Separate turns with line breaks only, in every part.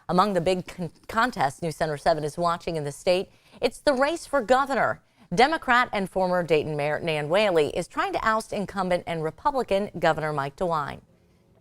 Among the big contests News Center 7 is watching in the state, it's the race for governor. Democrat and former Dayton Mayor Nan Whaley is trying to oust incumbent and Republican Governor Mike DeWine.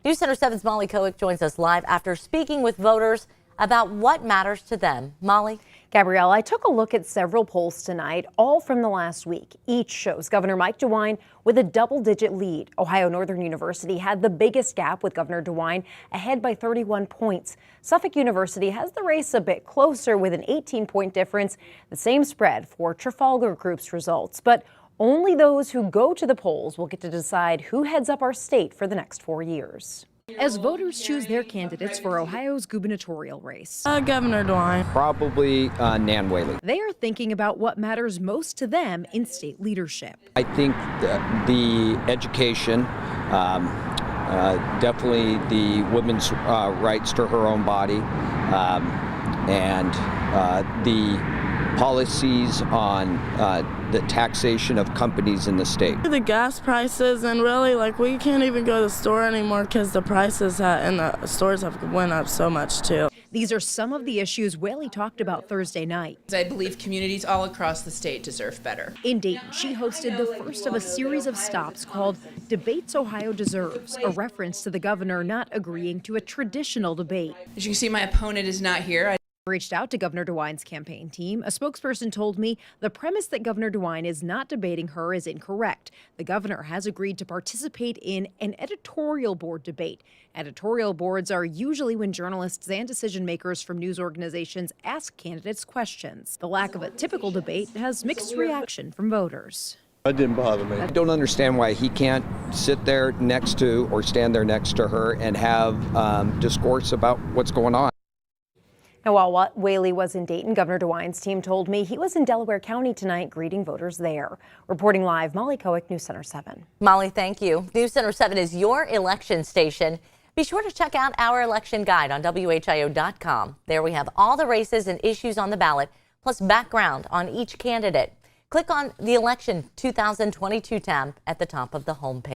News Center 7's Molly Kowick joins us live after speaking with voters about what matters to them. Molly?
Gabrielle, I took a look at several polls tonight, all from the last week. Each shows Governor Mike DeWine with a double-digit lead. Ohio Northern University had the biggest gap with Governor DeWine ahead by 31 points. Suffolk University has the race a bit closer with an 18-point difference. The same spread for Trafalgar Group's results. But only those who go to the polls will get to decide who heads up our state for the next 4 years. As voters choose their candidates for Ohio's gubernatorial race.
Governor DeWine.
Probably Nan Whaley.
They are thinking about what matters most to them in state leadership.
I think the education, definitely the women's rights to her own body, and the policies on the taxation of companies in the state.
The gas prices, and really, we can't even go to the store anymore because the prices in the stores have went up so much too.
These are some of the issues Whaley talked about Thursday night.
I believe communities all across the state deserve better.
In Dayton, she hosted the first of a series of stops called Debates Ohio Deserves, a reference to the governor not agreeing to a traditional debate.
As you can see, my opponent is not here.
Reached out to Governor DeWine's campaign team. A spokesperson told me the premise that Governor DeWine is not debating her is incorrect. The governor has agreed to participate in an editorial board debate. Editorial boards are usually when journalists and decision makers from news organizations ask candidates questions. The lack of a typical debate has mixed reaction from voters.
That didn't bother me.
I don't understand why he can't sit there next to or stand there next to her and have discourse about what's going on.
Now, while Whaley was in Dayton, Governor DeWine's team told me he was in Delaware County tonight greeting voters there. Reporting live, Molly Kowick, News Center 7.
Molly, thank you. News Center 7 is your election station. Be sure to check out our election guide on WHIO.com. There we have all the races and issues on the ballot, plus background on each candidate. Click on the Election 2022 tab at the top of the homepage.